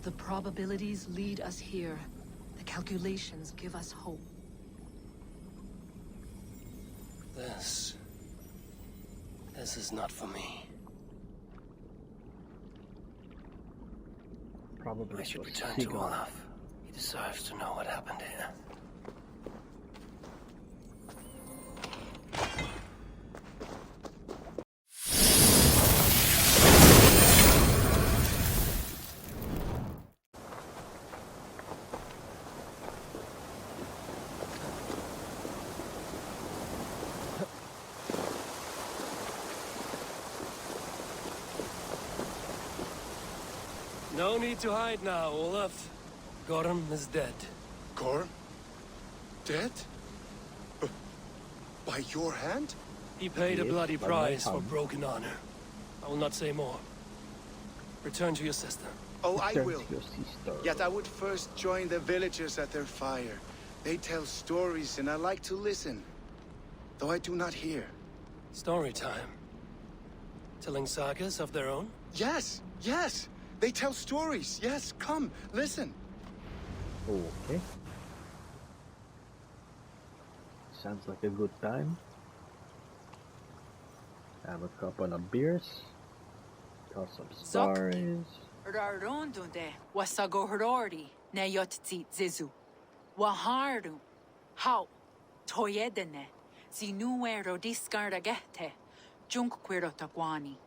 The probabilities lead us here. The calculations give us hope. This is not for me. Probably I should was return to seagull. Olaf. He deserves to know what happened here. No need to hide now, Olaf. Gorm is dead. Gorm? Dead? By your hand? He paid a Yes, bloody by my price for hand. broken honor. I will not say more. Return to your sister. Oh, I Return will. to your sister. Yet I would first join the villagers at their fire. They tell stories and I like to listen. Though I do not hear. Story time. Telling sagas of their own? Yes, yes! They tell stories. Yes, come, listen. Okay. Sounds like a good time. Have a couple of beers. Tell some stories. Rarondunde wasago herori ne yotzi zizu. Waharu how toyedene zinuero discardagete junquiro taguani.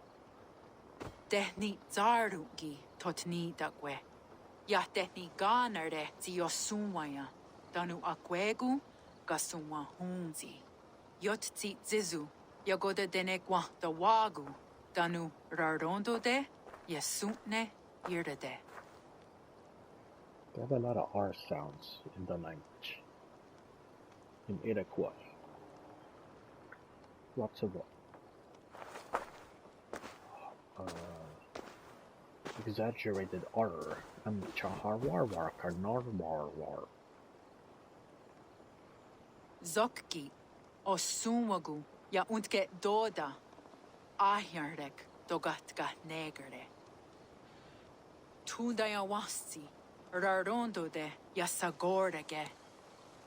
Tehni zarugi totni dagwe. Ya tehni ganare ziosumwaya danu akwegu gasumwa hunzi. Yotzi zizu yagoda denekwa da wagu danu rarondo de yasutne irde. They have a lot of R sounds in the language. In Iroquois. Lots of exaggerated R and chaharwarwar karnarwarwar. Zokki osumagu ya untke doda ahjarek dogatka negere. Tudaya wasti rarondo de ya sagorege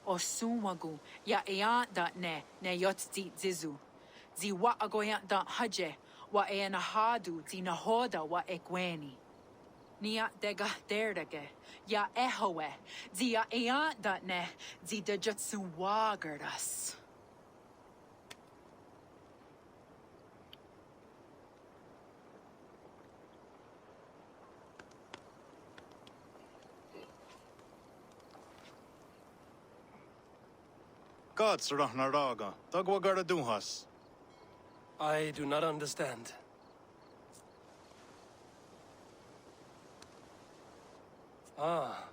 osumagu ya eanda ne yotzi zizu zi wa agoya da haje wa enahadu zi nahoda wa ekweni. Nia dega derdege ya ehowe zi ya eanda ne zi de jutsu wagardas. Gods rahnaraga. Dagwagara duhas. I do not understand. Ah,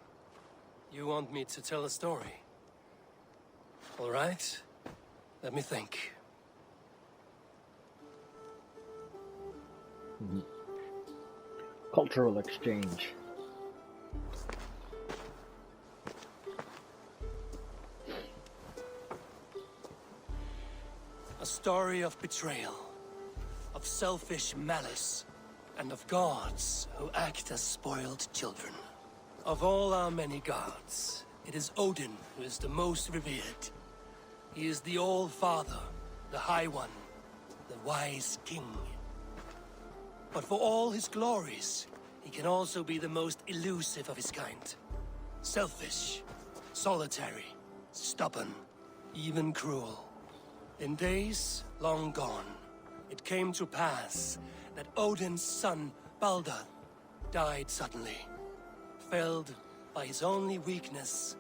you want me to tell a story? All right, let me think. Cultural exchange. A story of betrayal, of selfish malice, and of gods who act as spoiled children. Of all our many gods, it is Odin who is the most revered. He is the All-Father, the High One, the Wise King. But for all his glories, he can also be the most elusive of his kind. Selfish, solitary, stubborn, even cruel. In days long gone, it came to pass that Odin's son, Baldur, died suddenly, felled by his only weakness,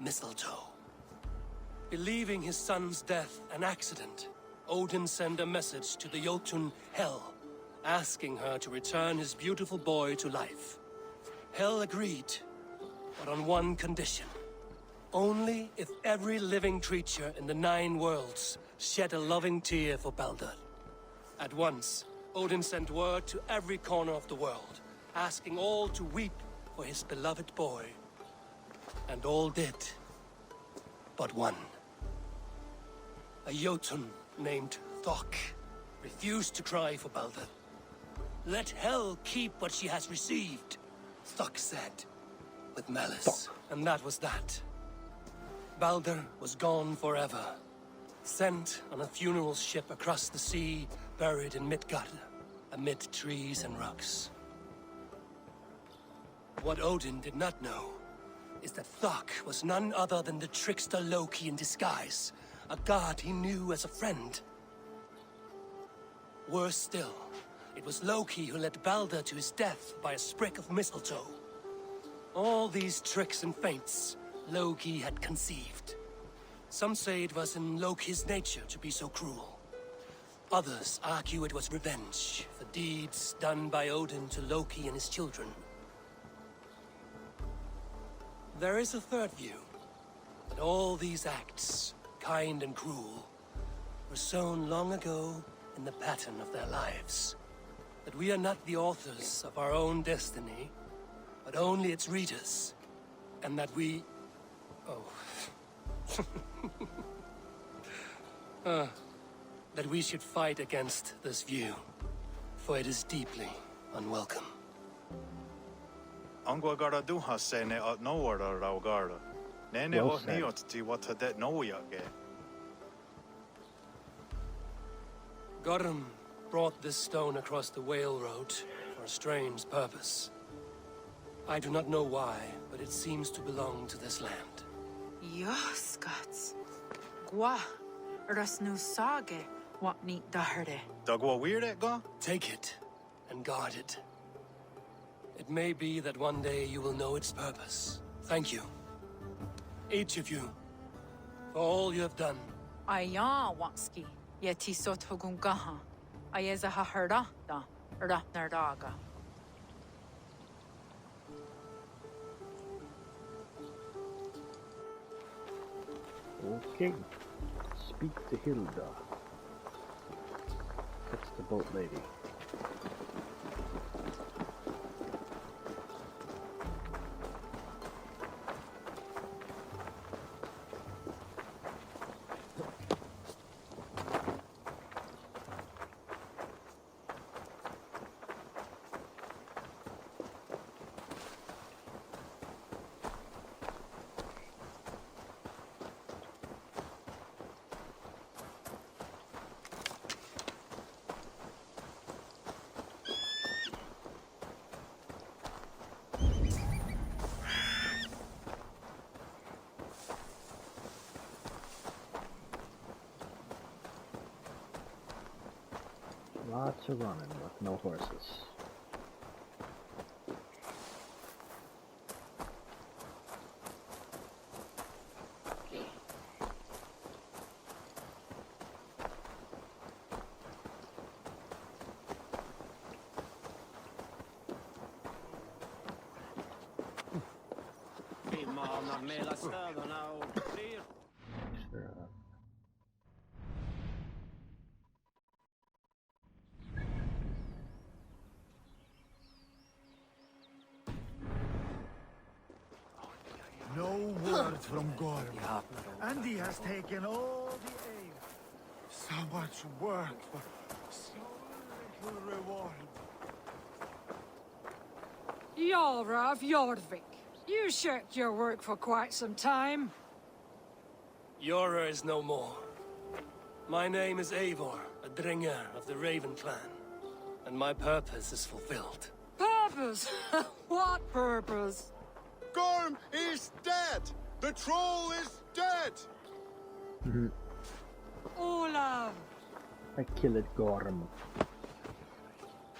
mistletoe. Believing his son's death an accident, Odin sent a message to the Jotun Hel, asking her to return his beautiful boy to life. Hel agreed, but on one condition. Only if every living creature in the 9 worlds shed a loving tear for Baldur. At once, Odin sent word to every corner of the world, asking all to weep for his beloved boy. And all did, but one. A Jotun named Thok refused to cry for Baldur. Let Hel keep what she has received, Thuck said, with malice. And that was that. Balder was gone forever. Sent on a funeral ship across the sea, buried in Midgard, amid trees and rocks. What Odin did not know is that Thuck was none other than the trickster Loki in disguise, a god he knew as a friend. Worse still, it was Loki who led Balder to his death by a sprig of mistletoe. All these tricks and feints Loki had conceived. Some say it was in Loki's nature to be so cruel. Others argue it was revenge for deeds done by Odin to Loki and his children. There is a third view, that all these acts, kind and cruel, were sown long ago in the pattern of their lives. That we are not the authors of our own destiny, but only its readers. And that we... that we should fight against this view, for it is deeply unwelcome. Angwa gara duha se ne at no order raugara. Nene Well o said. niot ti what that no yage. Gorm brought this stone across the Whale Road for a strange purpose. I do not know why, but it seems to belong to this land. Yoskats. Gwa. Ras nu sage. What neat daherde. Dagwa weird it go? Take it and guard it. It may be that one day you will know its purpose. Thank you, each of you, for all you have done. Aya wanski. Yeti sot hugungaha. Ayeza ha herda da. Ratnardaga. Okay. Speak to Hilda. That's the boat lady. Lots of running with no horses. Sure. No word from Gorm. And he has taken all the aim. So much work for so little reward. Jarra of Jorvik, you shirked your work for quite some time. Yora is no more. My name is Eivor, a Dringer of the Raven clan, and my purpose is fulfilled. Purpose? What purpose? Gorm is dead! The troll is dead! Olav! I killed Gorm.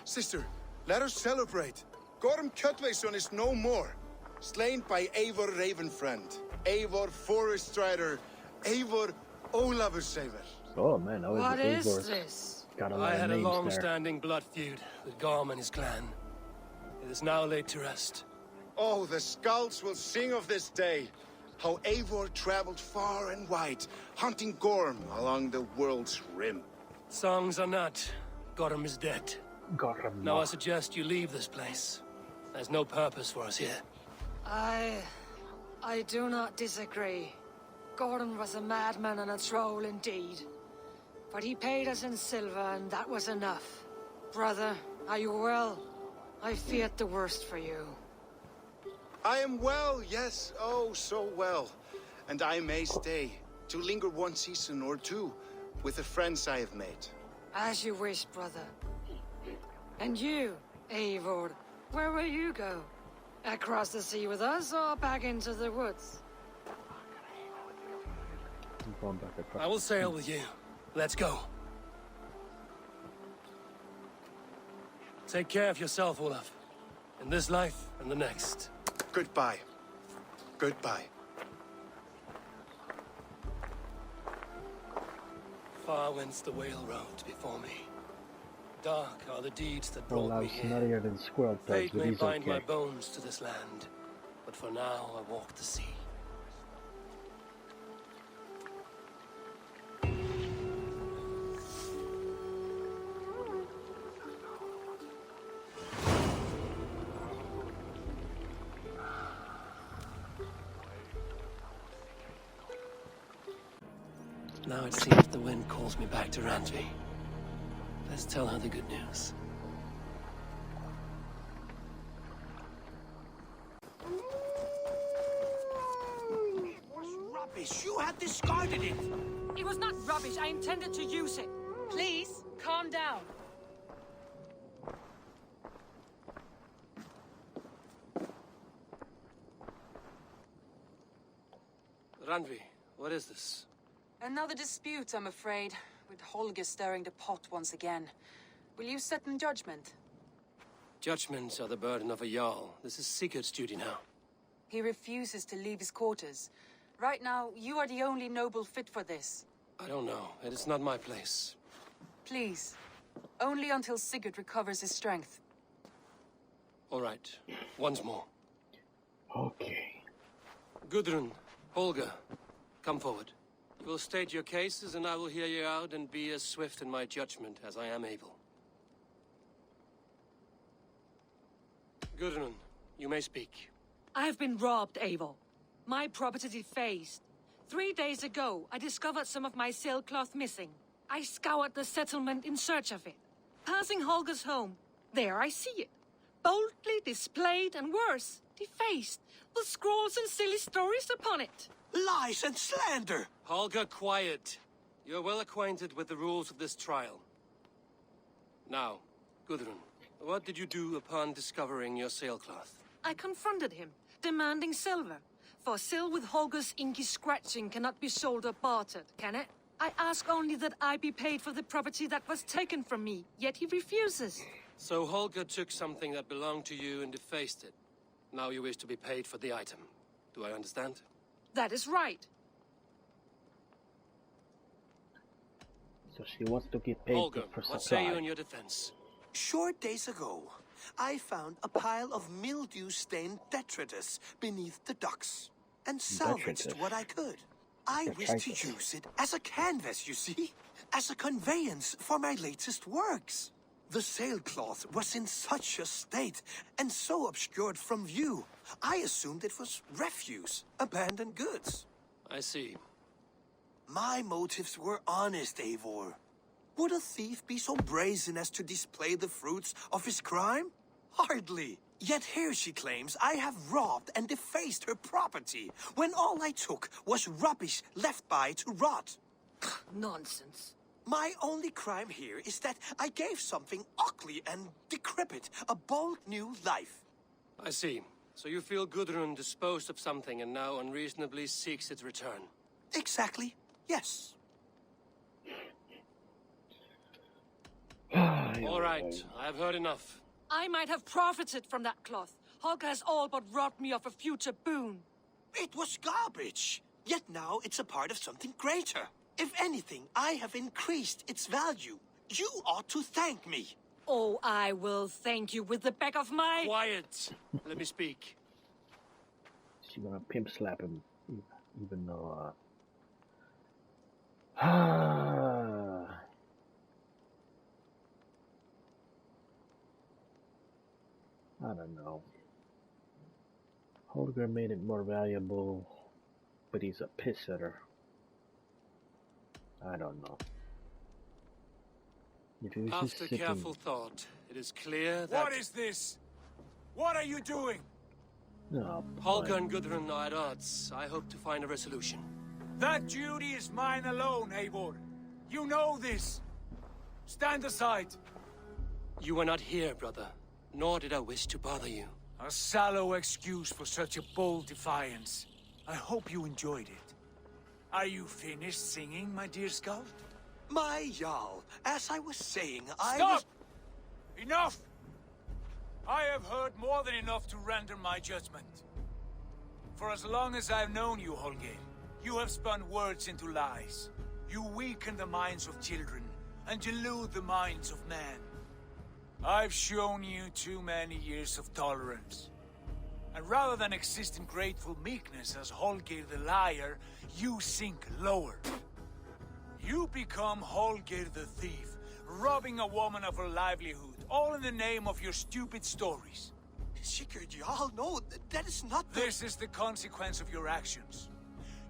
Sister, let us celebrate. Gorm Kjötveson is no more. Slain by Eivor Ravenfriend, Eivor Forest Strider, Eivor Ólafursaver. Oh man, I was What is Eivor's. this? Got a lot I of had a names there. long-standing blood feud with Gorm and his clan. It is now laid to rest. Oh, the scouts will sing of this day. How Eivor traveled far and wide, hunting Gorm along the world's rim. Songs are not. Gorm is dead. Gorm. Now I suggest you leave this place. There's no purpose for us here. I do not disagree. Gordon was a madman and a troll indeed. But he paid us in silver, and that was enough. Brother, are you well? I feared the worst for you. I am well, yes, oh, so well. And I may stay, to linger one season or two, with the friends I have made. As you wish, brother. And you, Eivor, where will you go? Across the sea with us, or back into the woods? I'm going back across. I will sail with you. Let's go. Take care of yourself, Olaf. In this life and the next. Goodbye. Goodbye. Far wends the whale road before me. Dark are the deeds that brought me Olaf's here. nuttier than squirrel types, Fate but may he's bind my okay. bones to this land, but for now I walk the sea. Now it seems the wind calls me back to Randvi. Let's tell her the good news. Rubbish! You had discarded it! It was not rubbish. I intended to use it. Please, calm down. Randvi, what is this? Another dispute, I'm afraid, with Holger stirring the pot once again. Will you sit in judgment? Judgments are the burden of a Jarl. This is Sigurd's duty now. He refuses to leave his quarters. Right now, you are the only noble fit for this. I don't know. It is not my place. Please, only until Sigurd recovers his strength. All right. Once more. Okay. Gudrun, Holger, come forward. You will state your cases, and I will hear you out and be as swift in my judgment as I am able. Gudrun, you may speak. I've been robbed, Eivor. My property defaced. 3 days ago, I discovered some of my sailcloth missing. I scoured the settlement in search of it. Passing Holger's home, there I see it. Boldly displayed and worse, defaced, with scrawls and silly stories upon it. Lies and slander! Holger, quiet. You're well acquainted with the rules of this trial. Now, Gudrun, what did you do upon discovering your sailcloth? I confronted him, demanding silver. For sil with Holger's inky scratching cannot be sold or bartered, can it? I ask only that I be paid for the property that was taken from me, yet he refuses. So Holger took something that belonged to you and defaced it. Now you wish to be paid for the item. Do I understand? That is right. So she wants to get paid Holger, for what supply. say you in your defense? Short days ago, I found a pile of mildew-stained detritus beneath the docks, and salvaged Detritus? what I could. I wish to Detritus. use it as a canvas, you see? As a conveyance for my latest works. The sailcloth was in such a state, and so obscured from view, I assumed it was refuse, abandoned goods. I see. My motives were honest, Eivor. Would a thief be so brazen as to display the fruits of his crime? Hardly. Yet here she claims I have robbed and defaced her property, when all I took was rubbish left by to rot. Nonsense. My only crime here is that I gave something ugly and decrepit a bold new life. I see. So you feel Gudrun disposed of something and now unreasonably seeks its return. Exactly, yes. All right, I have heard enough. I might have profited from that cloth. Holger has all but robbed me of a future boon. It was garbage. Yet now it's a part of something greater. If anything, I have increased its value. You ought to thank me. Oh, I will thank you with the back of my... Quiet! Let me speak. She's gonna pimp slap him, even though, I don't know. Holger made it more valuable, but he's a piss hitter. I don't know. If he was just After sitting, careful thought, it is clear that... What is this? What are you doing? No, Holger and Gudrun are at odds. I hope to find a resolution. That duty is mine alone, Eivor. You know this. Stand aside. You were not here, brother. Nor did I wish to bother you. A sallow excuse for such a bold defiance. I hope you enjoyed it. Are you finished singing, my dear scout? My Jarl, as I was saying, Stop! Enough! I have heard more than enough to render my judgment. For as long as I've known you, Holger, you have spun words into lies. You weaken the minds of children, and delude the minds of men. I've shown you too many years of tolerance. And rather than exist in grateful meekness as Holger the liar, you sink lower. You become Holger the thief, robbing a woman of her livelihood, all in the name of your stupid stories. Sigurd Jarl, no, that is not the... This is the consequence of your actions.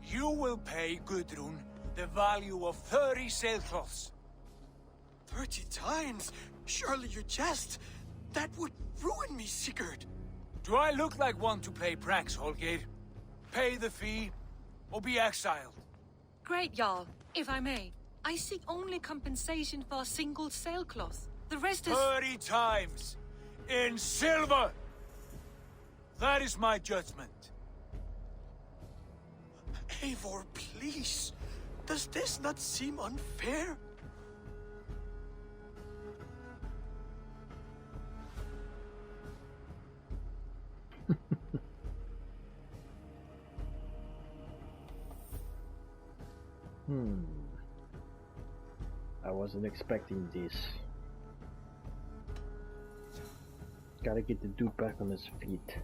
You will pay Gudrun the value of 30 sailcloths. 30 times? Surely you jest. That would ruin me, Sigurd. Do I look like one to play pranks, Holger? Pay the fee, or be exiled. Great, Jarl. If I may, I seek only compensation for a single sailcloth. The rest is... 30 times! In silver! That is my judgment. Eivor, please. Does this not seem unfair? I wasn't expecting this. Gotta get the dude back on his feet.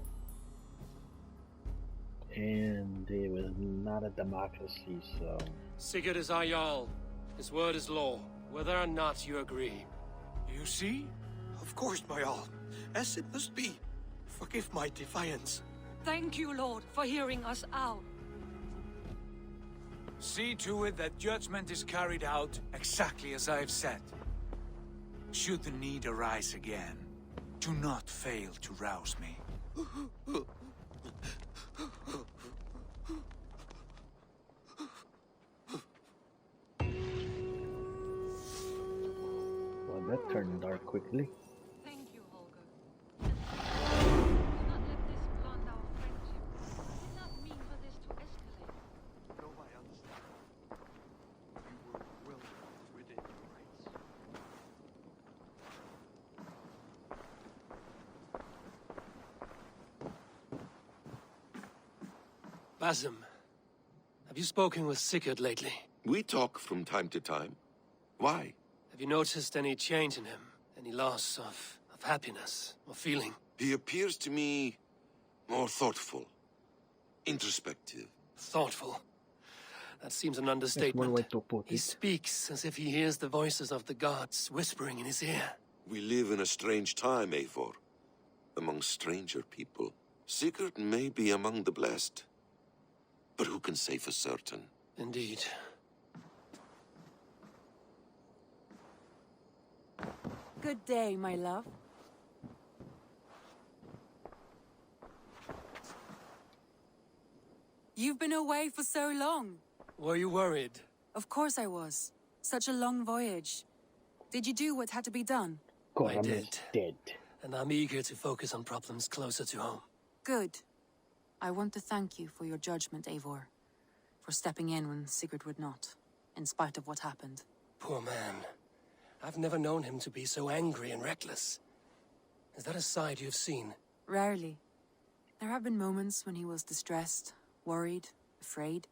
And it was not a democracy, so... Sigurd is our Jarl. His word is law, whether or not you agree. You see? Of course, my Jarl. As it must be. Forgive my defiance. Thank you, Lord, for hearing us out. See to it that judgment is carried out exactly as I have said. Should the need arise again, do not fail to rouse me. Well, that turned dark quickly. Thank you, Holger. Do not let this blunt our friendship. I did not mean for this to escalate. No, I understand. You were well within your rights. Basim, have you spoken with Sigurd lately? We talk from time to time. Why? Have you noticed any change in him? Any loss of happiness or feeling? He appears to me more thoughtful, introspective. Thoughtful. That seems an That's understatement. one way to put He it. speaks as if he hears the voices of the gods whispering in his ear. We live in a strange time, Eivor. Among stranger people. Sigurd may be among the blessed. But who can say for certain? Indeed. Good day, my love. You've been away for so long. Were you worried? Of course I was. Such a long voyage. Did you do what had to be done? Gorm is did. dead. And I'm eager to focus on problems closer to home. Good. I want to thank you for your judgment, Eivor. For stepping in when Sigurd would not, in spite of what happened. Poor man. I've never known him to be so angry and reckless. Is that a side you've seen? Rarely. There have been moments when he was distressed, worried, afraid.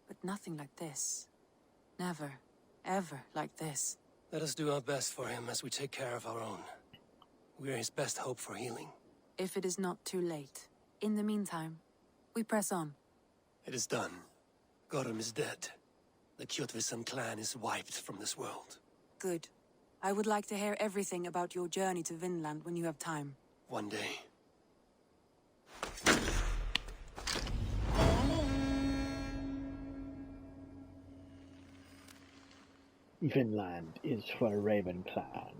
But nothing like this. Never, ever like this. Let us do our best for him as we take care of our own. We're his best hope for healing. If it is not too late. In the meantime, we press on. It is done. Gorm is dead. The Kjotveson clan is wiped from this world. Good. I would like to hear everything about your journey to Vinland when you have time. One day. Vinland is for the Raven clan.